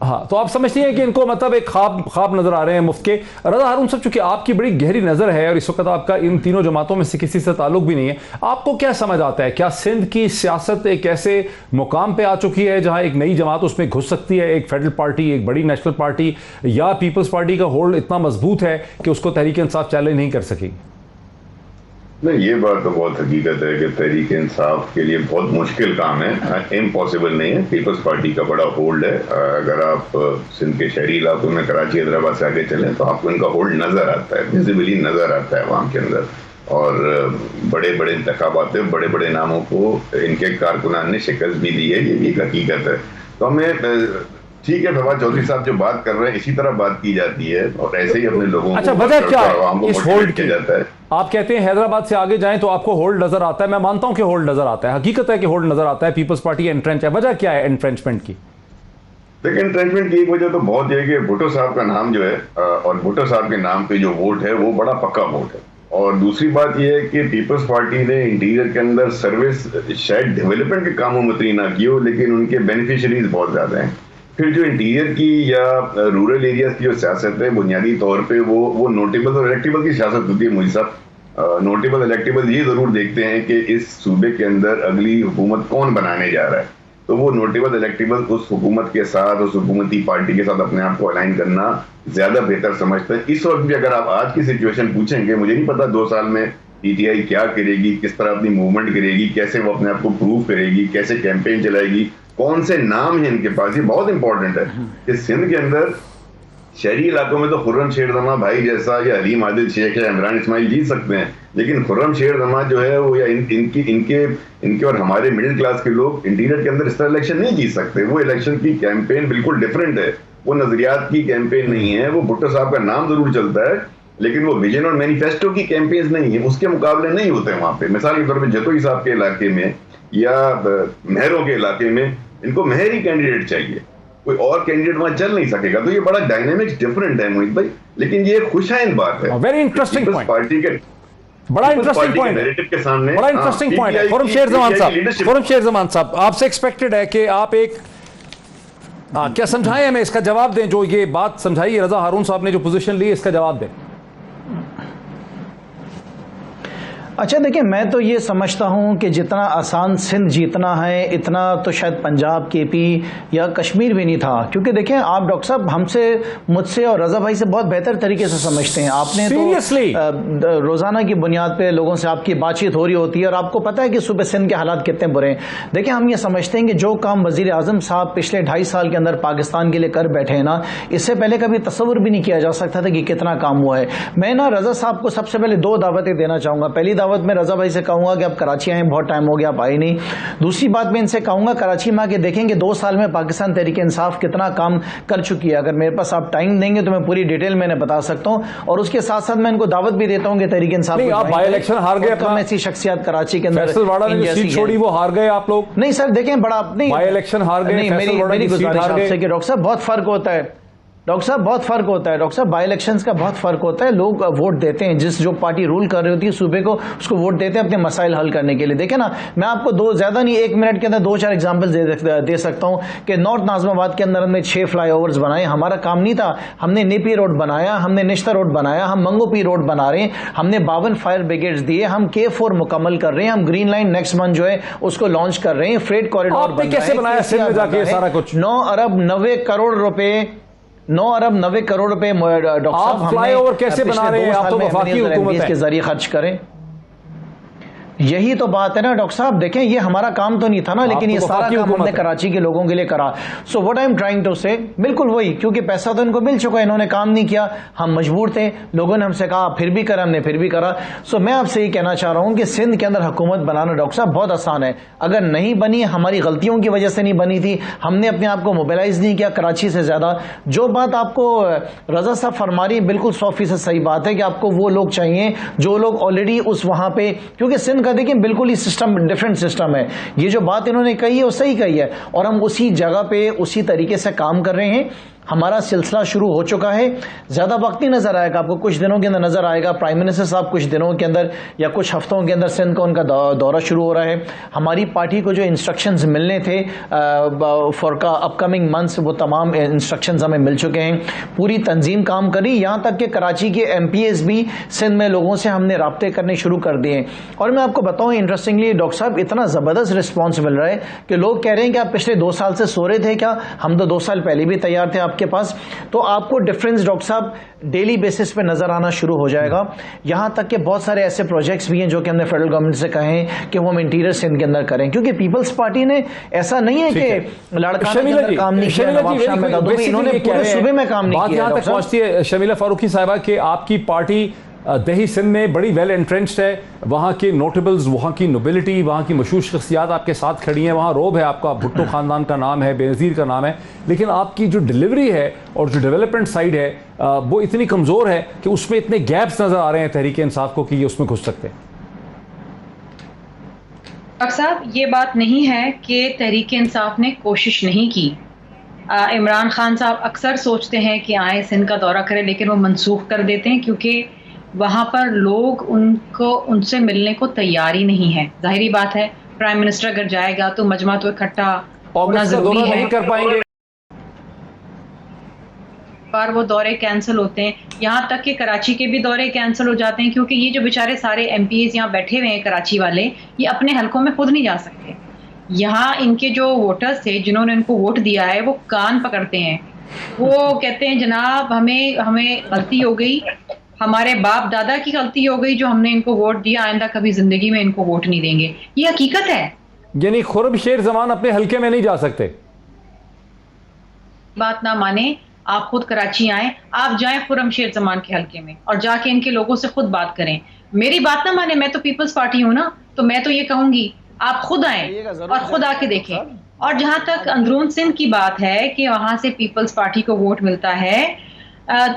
A: हाँ, तो आप समझती हैं कि इनको मतलब एक ख्वाब नजर आ रहे हैं मुफ्त के। रज़ा हारून साहब, चूंकि आपकी बड़ी गहरी नज़र है और इस वक्त आपका इन तीनों जमातों में से किसी से ताल्लुक भी नहीं है, आपको क्या समझ आता है, क्या सिंध की सियासत एक ऐसे मुकाम पे आ चुकी है जहां एक नई जमात उसमें घुस सकती है, एक फेडरल पार्टी, एक बड़ी नेशनल पार्टी, या पीपल्स पार्टी का होल्ड इतना मजबूत है कि उसको तहरीक इंसाफ चैलेंज नहीं कर सकेगी?
H: नहीं, ये बात तो बहुत हकीकत है कि तहरीक इंसाफ के लिए बहुत मुश्किल काम है, इम्पॉसिबल नहीं है। पीपल्स पार्टी का बड़ा होल्ड है। अगर आप सिंध के शहरी इलाकों में कराची हैदराबाद से आगे चलें तो आपको इनका होल्ड नज़र आता है, विजिबली नज़र आता है अवाम के अंदर। और बड़े बड़े इंतखाबात है, बड़े बड़े नामों को इनके कारकुनान ने शिकस्त भी दी है, ये भी एक हकीकत है। तो हमें ठीक है, फवाद चौधरी साहब जो बात कर रहे हैं इसी तरह बात की जाती है और ऐसे ही अपने लोगों
A: अच्छा,
H: को
A: वजह क्या है इस होल्ड की?
H: जाता है।
A: आप कहते हैं हैदराबाद से आगे जाएं तो आपको होल्ड नजर आता है। मैं मानता हूं कि होल्ड नजर आता है, हकीकत है कि होल्ड नजर आता है, पीपल्स पार्टी एंट्रेंच है। वजह क्या है एंट्रेंचमेंट की?
H: देखिए, एंट्रेंचमेंट की एक वजह तो बहुत है कि भुट्टो साहब का नाम जो है और भुट्टो साहब के नाम पे जो वोट है वो बड़ा पक्का वोट है। और दूसरी बात यह है कि पीपल्स पार्टी ने इंटीरियर के अंदर सर्विस, शायद डेवलपमेंट के कामों में उतनी ना की हो, लेकिन उनके बेनिफिशरीज बहुत ज्यादा हैं। फिर जो इंटीरियर की या रूरल एरियाज की जो सियासत है, बुनियादी तौर पे वो नोटेबल और इलेक्टेबल की सियासत होती है मुझे साहब। नोटेबल इलेक्टेबल ये जरूर देखते हैं कि इस सूबे के अंदर अगली हुकूमत कौन बनाने जा रहा है, तो वो नोटेबल इलेक्टेबल उस हुकूमत के साथ, उस हुकूमती पार्टी के साथ अपने आप को अलाइन करना ज्यादा बेहतर समझते हैं। इस वक्त भी अगर आप आज की सिचुएशन पूछेंगे, मुझे नहीं पता 2 साल में पीटीआई क्या करेगी, किस तरह अपनी मूवमेंट करेगी, कैसे वो अपने आप को प्रूव करेगी, कैसे कैंपेन चलाएगी, कौन से नाम है इनके पास, ये बहुत इंपॉर्टेंट है कि सिंध के अंदर शहरी इलाकों में तो खुर्रम शेरदमा भाई जैसा या हलीम आदिल शेख या इमरान इस्माइल जीत सकते हैं, लेकिन खुर्रम शेरदमा जो है वो या इनके और हमारे मिडिल क्लास के लोग इंटीरियर के अंदर इस तरह इलेक्शन नहीं जीत सकते। वो इलेक्शन की कैंपेन बिल्कुल डिफरेंट है, वो नजरियात की कैंपेन नहीं है। वो भुट्टो साहब का नाम जरूर चलता है, लेकिन वो विजन और मैनिफेस्टो की कैंपेन्स नहीं है, उसके मुकाबले नहीं होते वहां पे। मिसाल के तौर पर जतोई साहब के इलाके में या महरों के इलाके में इनको महर ही कैंडिडेट चाहिए, कोई और कैंडिडेट वहां चल नहीं सकेगा। तो ये बड़ा डायनेमिक्स डिफरेंट है मोहित भाई, लेकिन ये खुशाइन बात है।
A: वेरी इंटरेस्टिंग पॉइंट,
H: पार्टी के
A: बड़ा इंटरेस्टिंग पॉइंट,
H: नैरेटिव के सामने
A: बड़ा इंटरेस्टिंग पॉइंट है। खुर्रम शेर जमान साहब, आपसे एक्सपेक्टेड है कि आप एक क्या समझाएं हमें, इसका जवाब दें, जो ये बात समझाई रजा हारून साहब ने जो पोजीशन ली, इसका जवाब दें।
G: अच्छा देखिए, मैं तो ये समझता हूँ कि जितना आसान सिंध जीतना है इतना तो शायद पंजाब, केपी या कश्मीर भी नहीं था। क्योंकि देखें आप डॉक्टर साहब हमसे, मुझसे और रजा भाई से बहुत बेहतर तरीके से समझते हैं। आपने तो रोजाना की बुनियाद पे लोगों से आपकी बातचीत हो रही होती है और आपको पता है कि सुबह सिंध के हालात कितने बुरे हैं। देखिए हम ये समझते हैं कि जो काम वजीर आजम साहब पिछले 2.5 साल के अंदर पाकिस्तान के लिए कर बैठे हैं ना, इससे पहले कभी तस्वुर भी नहीं किया जा सकता था कि कितना काम हुआ है। मैं ना रजा साहब को सबसे पहले 2 दावतें देना चाहूंगा। पहली दावत में रजा भाई से कहूंगा कि आप कराची आए, बहुत टाइम हो गया, आप आए नहीं। दूसरी बात मैं इनसे कहूंगा कराची में आके देखेंगे 2 साल में पाकिस्तान तहरीक इंसाफ कितना काम कर चुकी है। अगर मेरे पास आप टाइम देंगे तो मैं पूरी डिटेल में बता सकता हूं, और उसके साथ साथ मैं इनको दावत भी देता हूं कि तहरीक इंसाफ
A: बाई इलेक्शन हार गए,
G: कम ऐसी शख्सियत कराची के अंदर
A: सीट छोड़ी, वो हार गए आप लोग।
G: नहीं सर देखें, बड़ा नहीं, बाई
A: इलेक्शन हार गए,
G: मेरी गुजारिश आपसे कि डॉक्टर साहब बहुत फर्क होता है, डॉक्टर साहब बहुत फर्क होता है। डॉक्टर साहब बाई इलेक्शंस का बहुत फर्क होता है। लोग वोट देते हैं, जो पार्टी रूल कर रही होती है सूबे को, उसको वोट देते हैं अपने मसाइल हल करने के लिए। देखें ना, मैं आपको ज्यादा नहीं 1 मिनट के अंदर 2-4 एग्जाम्पल्स दे सकता हूं कि नॉर्थ नाजमाबाद के अंदर हमने 6 फ्लाईओवर्स बनाए। हमारा काम नहीं था, हमने नेपी रोड बनाया, हमने निश्ता रोड बनाया, हम मंगोपी रोड बना रहे हैं, हमने 52 फायर ब्रिगेड्स दिए, हम K4 मुकम्मल कर रहे हैं, हम ग्रीन लाइन नेक्स्ट मंथ जो है उसको लॉन्च कर रहे हैं, फ्रेट कॉरिडोर
A: कैसे बनाया सिंध में जाके सारा कुछ।
G: 9 अरब 90 करोड़ रुपए डॉक्टर साहब
A: फ्लाईओवर कैसे बना रहे हैं, आप तो वफाकी हुकूमत
G: के जरिए खर्च करें। यही तो बात है ना डॉक्टर साहब। देखें ये हमारा काम तो नहीं था ना, लेकिन ये सारा काम हमने कराची के लोगों के लिए करा। So what I am trying to say, बिल्कुल वही, क्योंकि पैसा तो इनको मिल चुका है, इन्होंने काम नहीं किया, हम मजबूर थे, लोगों ने हमसे कहा फिर भी करा, हमने फिर भी करा। सो मैं आपसे ये कहना चाह रहा हूं कि सिंध के अंदर हुकूमत बनाना डॉक्टर साहब बहुत आसान है। अगर नहीं बनी, हमारी गलतियों की वजह से नहीं बनी थी, हमने अपने आप को मोबिलाइज नहीं किया कराची से ज्यादा। जो बात आपको रजा साहब फरमा रही है बिल्कुल 100% सही बात है कि आपको वो लोग चाहिए जो लोग ऑलरेडी उस वहां पे, क्योंकि सिंध का देखिए बिल्कुल ही सिस्टम डिफरेंट सिस्टम है। ये जो बात इन्होंने कही है वो सही कही है, और हम उसी जगह पे उसी तरीके से काम कर रहे हैं। हमारा सिलसिला शुरू हो चुका है, ज्यादा वक्त नहीं नजर आएगा आपको, कुछ दिनों के अंदर नजर आएगा। प्राइम मिनिस्टर साहब कुछ दिनों के अंदर या कुछ हफ्तों के अंदर सिंध का उनका दौरा शुरू हो रहा है। हमारी पार्टी को जो इंस्ट्रक्शंस मिलने थे फॉर का अपकमिंग मंथ्स, वो तमाम इंस्ट्रक्शंस हमें मिल चुके हैं। पूरी तंजीम काम करी, यहां तक कि कराची के MPs भी सिंध में लोगों से हमने राब्ते करने शुरू कर दिए। और मैं आपको बताऊं इंटरेस्टिंगली डॉक्टर साहब, इतना जबरदस्त रिस्पॉन्स मिल रहा है कि लोग कह रहे हैं कि आप पिछले 2 साल से सो रहे थे क्या, हम तो 2 साल पहले भी तैयार थे आपके पास। तो आपको डिफरेंस डॉक्टर साहब डेली बेसिस पे नजर आना शुरू हो जाएगा। यहां तक कि बहुत सारे ऐसे प्रोजेक्ट्स भी हैं जो कि हमने फेडरल गवर्नमेंट से कहे कि वो हम इंटीरियर सिंध के अंदर करें, क्योंकि पीपल्स पार्टी ने ऐसा नहीं है कि लड़का काम नहीं किया, इन्होंने पूरे सूबे में काम नहीं किया।
A: यहां तक पहुंचती है शमीला फारूकी साहिबा कि आपकी पार्टी दही सिंध में बड़ी वेल एंट्रेंच्ड है, वहाँ के नोटेबल्स, वहाँ की नोबिलिटी, वहाँ की मशहूर शख्सियात आपके साथ खड़ी हैं, वहाँ रोब है, आपका भुट्टो ख़ानदान का नाम है, बेनज़ीर का नाम है, लेकिन आपकी जो डिलीवरी है और जो डेवलपमेंट साइड है वो इतनी कमज़ोर है कि उसमें इतने गैप्स नज़र आ रहे हैं तहरीक इंसाफ को कि ये उसमें घुस सकते हैं।
D: डॉक्टर साहब ये बात नहीं है कि तहरीक इंसाफ ने कोशिश नहीं की। इमरान खान साहब अक्सर सोचते हैं कि आए सिंध का दौरा करें, लेकिन वो मनसूख कर देते हैं क्योंकि वहाँ पर लोग उनसे मिलने को तैयार ही नहीं है। जाहिरी बात है, प्राइम मिनिस्टर अगर जाएगा तो मजमा तो इकट्ठा होना जरूरी है।
A: नहीं कर पाएंगे।
D: बार वो दौरे कैंसिल होते हैं, यहाँ तक कि कराची के भी दौरे कैंसिल हो जाते हैं, क्योंकि ये जो बेचारे सारे MPs यहाँ बैठे हुए हैं कराची वाले, ये अपने हलकों में खुद नहीं जा सकते। यहाँ इनके जो वोटर्स थे जिन्होंने इनको वोट दिया है वो कान पकड़ते हैं, वो कहते हैं जनाब हमें गलती हो गई, हमारे बाप दादा की गलती हो गई जो हमने इनको वोट दिया, आइंदा कभी जिंदगी में इनको वोट नहीं देंगे। ये हकीकत है।
A: यानी खुर्रम शेर जमान अपने हलके में नहीं जा सकते?
D: बात ना माने, आप खुद कराची आए, आप जाएं खुर्रम शेर जमान के हलके में और जाके इनके लोगों से खुद बात करें। मेरी बात ना माने, मैं तो पीपल्स पार्टी हूं ना, तो मैं तो ये कहूंगी आप खुद आए और खुद आके देखें। और जहां तक अंदरून सिंध की बात है कि वहां से पीपल्स पार्टी को वोट मिलता है,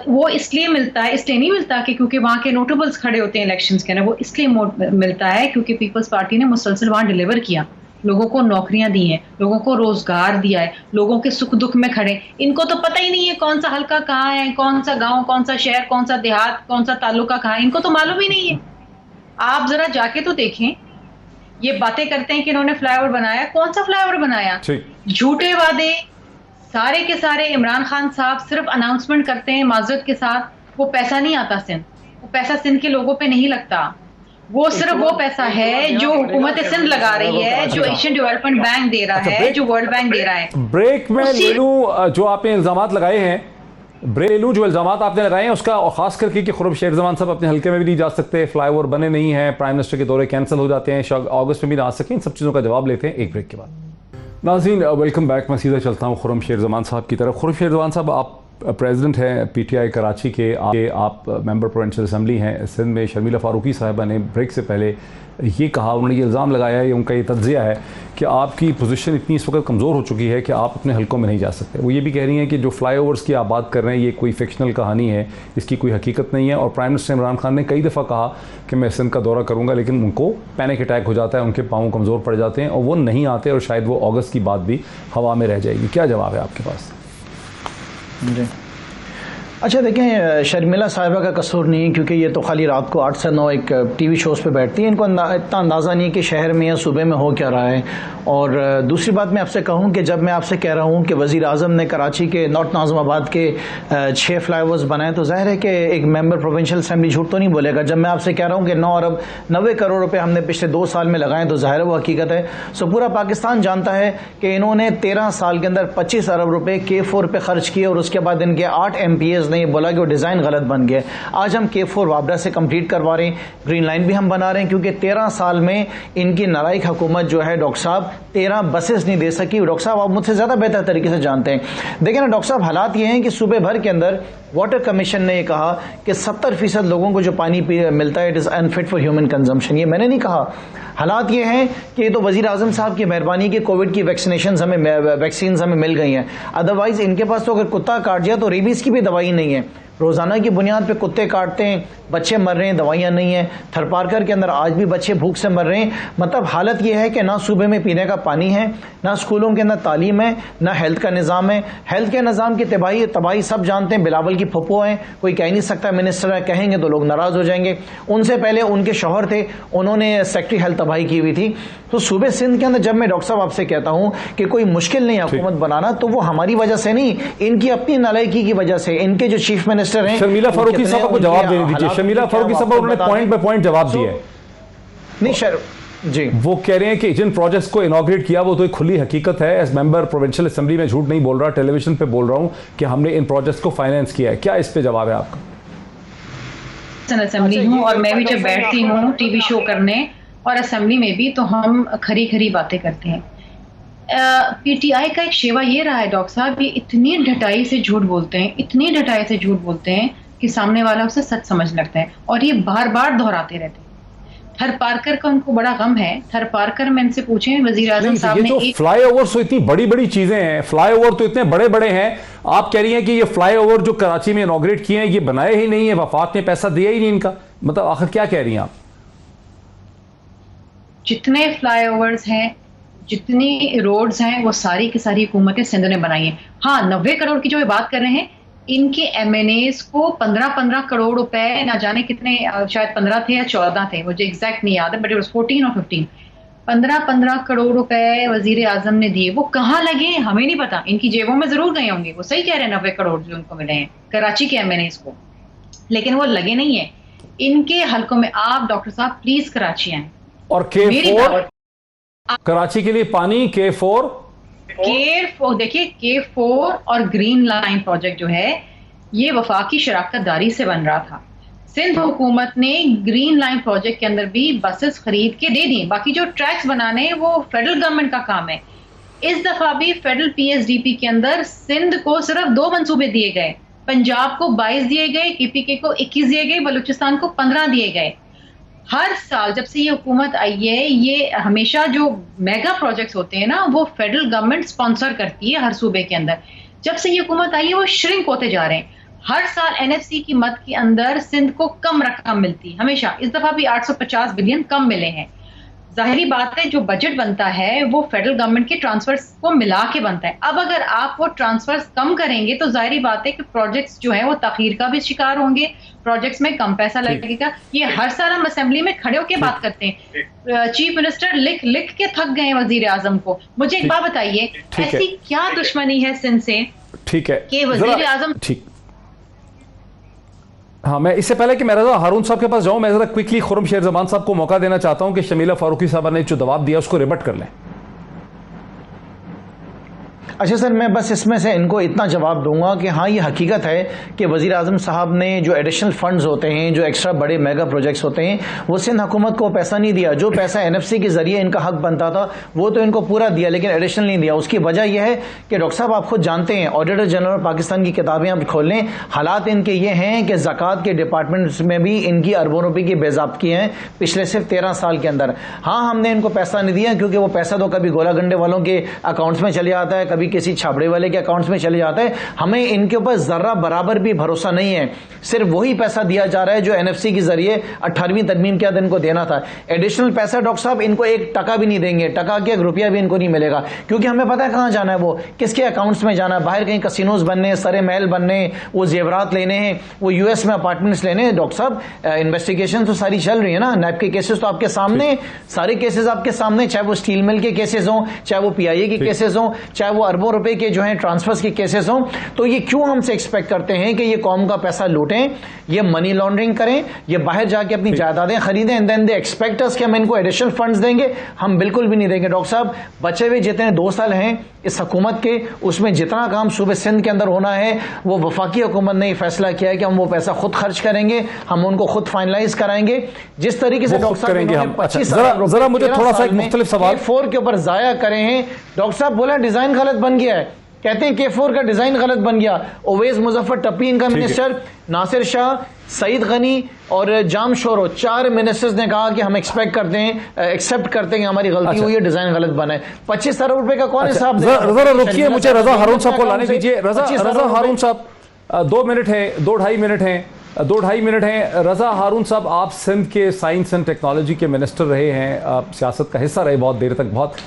D: वो इसलिए मिलता है, इसलिए नहीं मिलता कि क्योंकि वहाँ के नोटेबल्स खड़े होते हैं इलेक्शंस के अंदर, वो इसलिए मिलता है क्योंकि पीपल्स पार्टी ने मुसलसल वहाँ डिलीवर किया, लोगों को नौकरियां दी हैं, लोगों को रोजगार दिया है, लोगों के सुख दुख में खड़े। इनको तो पता ही नहीं है कौन सा हल्का कहाँ है, कौन सा गांव, कौन सा शहर, कौन सा देहात, कौन सा तालुका कहाँ है, इनको तो मालूम ही नहीं है। आप जरा जाके तो देखें। ये बातें करते हैं कि इन्होंने फ्लाईओवर बनाया, कौन सा फ्लाईओवर बनाया? झूठे वादे सारे के सारे। इमरान खान साहब सिर्फ अनाउंसमेंट करते हैं माजरत के साथ, वो पैसा नहीं आता सिंध, वो पैसा सिंध के लोगों पे नहीं लगता, वो सिर्फ वो पैसा है जो हुकूमत सिंध लगा रही है, जो एशियन डेवलपमेंट बैंक दे रहा है, जो वर्ल्ड बैंक दे रहा है।
A: ब्रेक में ले लूं जो आपने इल्जामात लगाए हैं, ब्रेक ले लूं जो इल्जामात आपने लगाए हैं उसका, और खास करके कि खुर्रम शेर जमान साहब अपने हल्के में भी नहीं जा सकते, फ्लाईओवर बने नहीं हैं, प्राइम मिनिस्टर के दौरे कैंसिल हो जाते हैं, अगस्त में भी ना आ सके, इन सब चीज़ों का जवाब लेते हैं एक ब्रेक के बाद। नाज़रीन वेलकम बैक। मैं सीधा चलता हूँ खुर्रम शेर जमान साहब की तरफ। खुर्रम शेर जमान साहब, आप प्रेसिडेंट हैं PTI कराची के, आप मेंबर प्रोविंशियल असेंबली हैं सिंध में। शर्मिला फारूकी साहिबा ने ब्रेक से पहले ये कहा, उन्होंने ये इल्ज़ाम लगाया है, उनका ये तज्ज़िया है कि आपकी पोजीशन इतनी इस वक्त कमज़ोर हो चुकी है कि आप अपने हलकों में नहीं जा सकते। वो ये भी कह रही हैं कि जो फ्लाईओवर्स की आप बात कर रहे हैं ये कोई फिक्शनल कहानी है, इसकी कोई हकीकत नहीं है। और प्राइम मिनिस्टर इमरान खान ने कई दफ़ा कहा कि मैं सिंध का दौरा करूँगा, लेकिन उनको पैनिक अटैक हो जाता है, उनके पाँव कमज़ोर पड़ जाते हैं और वो नहीं आते, और शायद वो अगस्त की बात भी हवा में रह जाएगी। क्या जवाब है आपके पास?
G: जी अच्छा, देखें, शर्मिला साहिबा का कसूर नहीं, क्योंकि ये तो खाली रात को 8 से 9 एक TV शोज़ पे बैठती हैं, इनको इतना अंदाज़ा नहीं है कि शहर में या सूबे में हो क्या रहा है। और दूसरी बात मैं आपसे कहूँ कि जब मैं आपसे कह रहा हूँ कि वज़ीर आज़म ने कराची के नॉर्थ नाज़िमाबाद के 6 फ्लाईओवर्स बनाए, तो ज़ाहिर है कि एक मेंबर प्रोविंशियल असेंबली झूठ तो नहीं बोलेगा। जब मैं आपसे कह रहा हूँ कि 9 अरब 90 करोड़ रुपये हमने पिछले 2 साल में लगाए, तो ज़ाहिर है वो हकीकत है। सो पूरा पाकिस्तान जानता है कि इन्होंने 13 साल के अंदर 25 अरब रुपये K4 पे खर्च किए, और उसके बाद इनके 8 MPs ने बोला कि वो डिज़ाइन गलत बन गया। आज हम K4 वापडा से कंप्लीट करवा रहे हैं, ग्रीन लाइन भी हम बना रहे हैं, क्योंकि 13 साल में इनकी नालायक हुकूमत जो है डॉक्टर साहब 13 बसेस नहीं दे सकी। डॉक्टर साहब आप मुझसे ज़्यादा बेहतर तरीके से जानते हैं। देखिए ना डॉक्टर साहब, हालात ये हैं कि सूबे भर के अंदर वाटर कमीशन ने यह कहा कि 70% लोगों को जो पानी मिलता है it is unfit for human consumption. ये मैंने नहीं कहा। हालात ये हैं कि ये तो वज़ीर आज़म साहब की मेहरबानी की कोविड की वैक्सीन हमें मिल गई हैं, अदरवाइज़ इनके पास तो अगर कुत्ता काट दिया तो रेबीज़ की भी दवाई नहीं है। रोज़ाना की बुनियाद पे कुत्ते काटते हैं, बच्चे मर रहे हैं, दवाइयाँ नहीं हैं। थरपारकर के अंदर आज भी बच्चे भूख से मर रहे हैं। मतलब हालत ये है कि ना सूबे में पीने का पानी है, ना स्कूलों के अंदर तालीम है, ना हेल्थ का निज़ाम है। हेल्थ के निज़ाम की तबाही सब जानते हैं। बिलावल की फुप्पो हैं, कोई कह नहीं सकता मिनिस्टर है, कहेंगे तो लोग नाराज़ हो जाएंगे। उनसे पहले उनके शौहर थे, उन्होंने सेक्रेटरी हेल्थ तबाही की हुई थी। तो सूबे सिंध के अंदर जब मैं डॉक्टर साहब आपसे कहता हूँ कि कोई मुश्किल नहीं हुकूमत बनाना, तो वो हमारी वजह से नहीं, इनकी अपनी नालायकी की वजह से। इनके जो चीफ मिनिस्टर हैं,
A: शर्मिला फारूकी साहब को जवाब देने दीजिए। शर्मिला फारूकी साहब उन्होंने पॉइंट बाय पॉइंट जवाब दिया है।
G: नहीं जी,
I: वो कह रहे हैं कि जिन प्रोजेक्ट्स को इनॉग्रेट किया वो तो एक खुली हकीकत है। एज मेंबर प्रोविंशियल असेंबली में झूठ नहीं बोल रहा, टेलीविजन पे बोल रहा हूं कि हमने इन प्रोजेक्ट्स को फाइनेंस किया है। क्या इस पे जवाब है आपका?
D: असेंबली हूँ और मैं भी जब बैठती हूँ टीवी शो करने और असेंबली में भी, तो हम खरी खरी बातें करते हैं। PTI का एक शेवा ये रहा है डॉक्टर साहब, ये इतनी ढटाई से झूठ बोलते हैं, इतनी ढटाई से झूठ बोलते हैं कि सामने वाला उसे सच समझ लगता है, और ये बार बार दोहराते रहते हैं। थर पारकर का उनको बड़ा गम है। थर पारकर में इनसे पूछें, वजीर आजम साहब ने
A: एक फ्लाईओवर तो इतनी बड़ी बड़ी चीजें हैं, फ्लाईओवर तो इतने बड़े बड़े हैं, आप कह रही हैं कि ये फ्लाईओवर जो कराची में इनॉग्रेट किए हैं ये बनाए ही नहीं है, वफाक ने पैसा दिया ही नहीं इनका, मतलब आखिर क्या कह रही हैं आप?
D: जितने फ्लाईओवर्स हैं, जितनी रोड्स हैं, वो सारी की सारी हुकूमतें सिंध ने बनाई है। हाँ, 90 करोड़ की जो ये बात कर रहे हैं, इनके MNAs को 15-15 करोड़ रुपए, ना जाने कितने, शायद 15 थे या 14 थे, मुझे एग्जैक्ट नहीं याद है, बट इट वाज 14 और 15। 15-15 करोड़ रुपए वजीर आजम ने दिए, वो कहाँ लगे हमें नहीं पता। इनकी जेबों में जरूर गए होंगे, वो सही कह रहे हैं 90 करोड़ जो उनको मिले हैं कराची के एमएनए को, लेकिन वो लगे नहीं है इनके हलकों में। आप डॉक्टर साहब प्लीज कराची आए।
A: और K4 कराची के लिए पानी K4
D: देखिए K4 और ग्रीन लाइन प्रोजेक्ट जो है ये वफाकी शराकतदारी से बन रहा था। सिंध हुकूमत ने ग्रीन लाइन प्रोजेक्ट के अंदर भी बसेस खरीद के दे दी, बाकी जो ट्रैक्स बनाने वो फेडरल गवर्नमेंट का काम है। इस दफा भी फेडरल PSDP के अंदर सिंध को सिर्फ 2 मंसूबे दिए गए, पंजाब को 22 दिए गए, KPK को 21 दिए गए, बलूचिस्तान को 15 दिए गए। हर साल जब से ये हुकूमत आई है, ये हमेशा जो मेगा प्रोजेक्ट्स होते हैं ना वो फेडरल गवर्नमेंट स्पॉन्सर करती है हर सूबे के अंदर। जब से ये हुकूमत आई है वो श्रिंक होते जा रहे हैं। हर साल NFC की मद के अंदर सिंध को कम रकम मिलती है हमेशा। इस दफा भी 850 बिलियन कम मिले हैं। जाहिरी बात है जो बजट बनता है वो फेडरल गवर्नमेंट के ट्रांसफर्स को मिला के बनता है। अब अगर आप वो ट्रांसफर्स कम करेंगे तो जाहिर बात है कि प्रोजेक्ट्स जो है वो ताखीर का भी शिकार होंगे, प्रोजेक्ट्स में कम पैसा लगेगा। ये हर साल हम असेंबली में खड़े होकर बात करते हैं। चीफ मिनिस्टर लिख के थक गए वजीर आजम को। मुझे एक बात बताइए, ऐसी क्या दुश्मनी है सिंध से
A: ठीक है
D: कि वजीर आजम।
A: ठीक, हाँ, मैं इससे पहले कि मैं रजा हारून साहब के पास जाऊं, मैं जरा क्विकली खुर्रम शेर जमान साहब को मौका देना चाहता हूं कि शमीला फारूकी साहब ने जो जवाब दिया उसको रिबट कर लें।
G: अच्छा सर, मैं बस इसमें से इनको इतना जवाब दूंगा कि हाँ ये हकीकत है कि वज़ीर आज़म साहब ने जो एडिशनल फंड्स होते हैं, जो एक्स्ट्रा बड़े मेगा प्रोजेक्ट्स होते हैं, वो सिंध हुकूमत को पैसा नहीं दिया। जो पैसा NFC के जरिए इनका हक बनता था वो तो इनको पूरा दिया, लेकिन एडिशनल नहीं दिया। उसकी वजह यह है कि डॉक्टर साहब आप खुद जानते हैं, ऑडिटर जनरल पाकिस्तान की किताबें आप खोल लें, हालात इनके ये हैं कि ज़कात के डिपार्टमेंट्स में भी इनकी अरबों रुपये की बेज़ाब्तगी हैं पिछले सिर्फ 13 साल के अंदर। हाँ, हमने इनको पैसा नहीं दिया क्योंकि वो पैसा तो कभी गोला गंडे वालों के अकाउंट्स में चले जाता है, कभी किसी छाबड़े वाले के अकाउंट्स में चले जाता है। हमें इनके ऊपर जर्रा बराबर भी भरोसा नहीं है। सिर्फ वही पैसा दिया जा रहा है जो NFC के जरिए 18वीं तरमीम के बाद इनको देना था। एडिशनल पैसा डॉक्टर साहब इनको 1 टका भी नहीं देंगे, टका के 1 रुपया भी इनको नहीं मिलेगा, क्योंकि हमें पता है कहां जाना है, वो किसके अकाउंट्स में जाना है। बाहर कहीं कसिनोज बनने, सरे महल बनने, वो जेवरात लेने हैं, वो US में अपार्टमेंट्स लेने हैं। डॉक्टर साहब इन्वेस्टिगेशन तो सारी चल रही है ना, नैब के केसेस तो आपके सामने, सारे केसेस आपके सामने, चाहे वो स्टील मिल के केसेस हों, चाहे वो PIA के केसेस हों, चाहे वो अरबों रुपए के जो है ट्रांसफर्स के केसेस हों। तो ये क्यों हमसे एक्सपेक्ट करते हैं कि ये कौम का पैसा लूटें, ये मनी लॉन्ड्रिंग करें, ये बाहर जाके अपनी जायदादें खरीदें, and then they expect us कि हम इनको एडिशनल फंड्स देंगे। हम बिल्कुल भी नहीं देंगे डॉक्टर साहब। बचे हुए जितने 2 साल हैं इस हुकूमत के, उसमें जितना काम सूबे सिंध के अंदर होना है वो वफाकी हुकूमत ने फैसला किया है कि हम वो पैसा खुद खर्च करेंगे, हम उनको खुद फाइनलाइज कराएंगे। जिस तरीके से डॉक्टर साहब 25
A: जरा मुझे थोड़ा सा एक मुख्तलिफ सवाल
G: K4 के ऊपर जाया करे हैं। डॉक्टर साहब बोला डिजाइन गलत बन गया है, कहते हैं K4 का डिजाइन गलत बन गया। ओवैस मुजफ्फर टप्पी इनका मिनिस्टर, नासिर शाह, सईद गनी और जाम शोरो, 4 मिनिस्टर्स ने कहा कि हम एक्सपेक्ट करते हैं, एक्सेप्ट करते हैं कि हमारी गलती हुई है, डिजाइन गलत बना है। 25 अरब रुपए का कौन हिसाब देगा?
A: रजा रुकिए, मुझे रजा हारून साहब को लाने दीजिए। रजा हारून साहब 2 मिनट है, 2-2.5 मिनट है, 2-2.5 मिनट हैं। रजा हारून साहब, आप सिंध के साइंस एंड टेक्नोलॉजी के मिनिस्टर रहे हैं, आप सियासत का हिस्सा रहे बहुत देर तक। बहुत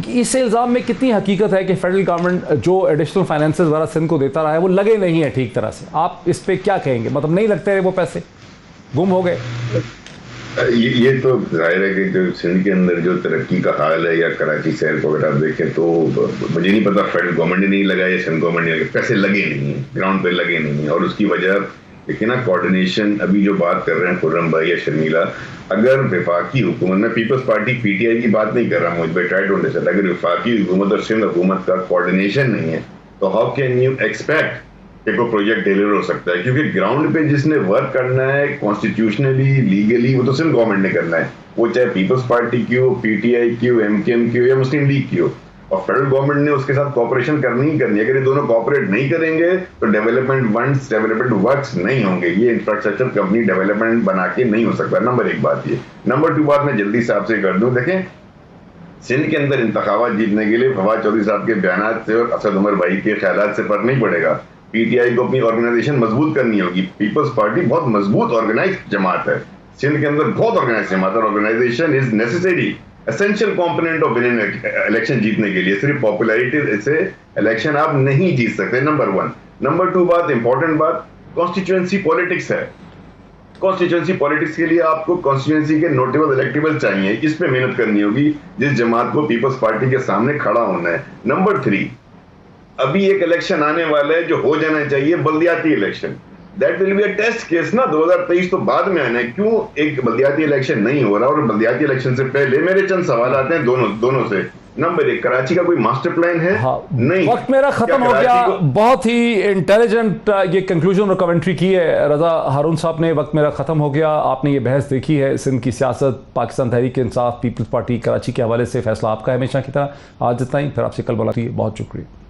A: इस इल्ज़ाम में कितनी हकीकत है कि फेडरल गवर्नमेंट जो एडिशनल फाइनेंसेस वगैरह सिंध को देता रहा है वो लगे नहीं है ठीक तरह से? आप इस पे क्या कहेंगे? मतलब नहीं लगते रहे वो पैसे, गुम हो गए?
H: ये तो जाहिर है कि जो सिंध के अंदर जो तरक्की का हाल है, या कराची शहर को अगर आप देखें तो मुझे नहीं पता फेडरल गवर्नमेंट ने नहीं लगाया या सिंध गवर्नमेंट ने लगाया, पैसे लगे नहीं है, ग्राउंड पे लगे नहीं है। और उसकी वजह देखिए ना, कोऑर्डिनेशन, अभी जो बात कर रहे हैं खुर्रम भाई या शर्मिला, अगर वफाकी हुकूमत, मैं पीपल्स पार्टी PTI की बात नहीं कर रहा हूँ, मुझे ट्राई टू अंडरस्टैंड, अगर वफाकी हुकूमत और सिंध हुकूमत का कोऑर्डिनेशन नहीं है तो हाउ कैन यू एक्सपेक्ट कि कोई प्रोजेक्ट डिलीवर हो सकता है? क्योंकि ग्राउंड पे जिसने वर्क करना है कॉन्स्टिट्यूशनली, लीगली, वो तो सिंध गवर्नमेंट ने करना है, वो चाहे पीपल्स पार्टी की हो, PTI की हो, MKM की हो या मुस्लिम लीग की हो। और फेडरल गवर्नमेंट ने उसके साथ कोऑपरेशन करनी ही करनी है। अगर ये दोनों कोऑपरेट नहीं करेंगे तो डेवलपमेंट फंड्स, डेवलपमेंट वर्क्स नहीं होंगे। ये इंफ्रास्ट्रक्चर कंपनी डेवलपमेंट बना के नहीं हो सकता। नंबर 1 बात ये। नंबर 2 बात मैं जल्दी से आपसे कर दूं, देखें सिंध के अंदर इंतखाबात जीतने के लिए फवाद चौधरी साहब के बयान से और असद उमर भाई के ख्यालात से फर्क नहीं पड़ेगा। PTI को अपनी ऑर्गेनाइजेशन मजबूत करनी होगी। पीपल्स पार्टी बहुत मजबूत ऑर्गेनाइज जमात है, सिंध के अंदर बहुत ऑर्गेनाइज जमात है। Organisation is necessary, essential component of winning election जीतने के लिए। सिर्फ पॉपुलैरिटी से इलेक्शन आप नहीं जीत सकते, नंबर 1। नंबर 2 बात, इंपॉर्टेंट बात, कॉन्स्टिट्यूएंसी पॉलिटिक्स है। कॉन्स्टिट्यूंसी पॉलिटिक्स के लिए आपको कॉन्स्टिट्यूंसी के नोटेबल इलेक्टेबल चाहिए, इस पे मेहनत करनी होगी जिस जमात को पीपल्स पार्टी के सामने खड़ा होना है। नंबर 3, अभी एक इलेक्शन आने वाला है जो हो जाना चाहिए, बल्दियाती election. That will be a test case ना, 2023 तो बाद में आना है, क्यों एक बल्दियाती इलेक्शन नहीं हो रहा? और बल्दियाती इलेक्शन से पहले मेरे चंद सवाल आते हैं दोनों से। नंबर 1, कराची का कोई मास्टर प्लान है?
A: हाँ,
H: नहीं।
A: वक्त मेरा खत्म हो गया। बहुत ही इंटेलिजेंट ये कंक्लूजन और कमेंट्री की है रजा हारून साहब ने। वक्त मेरा खत्म हो गया। आपने ये बहस देखी है, सिंध की सियासत, पाकिस्तान तहरीक इंसाफ, पीपल्स पार्टी कराची के हवाले से फैसला आपका है हमेशा की तरह। आज इतना ही, फिर आपसे कल मुलाकात। बहुत शुक्रिया।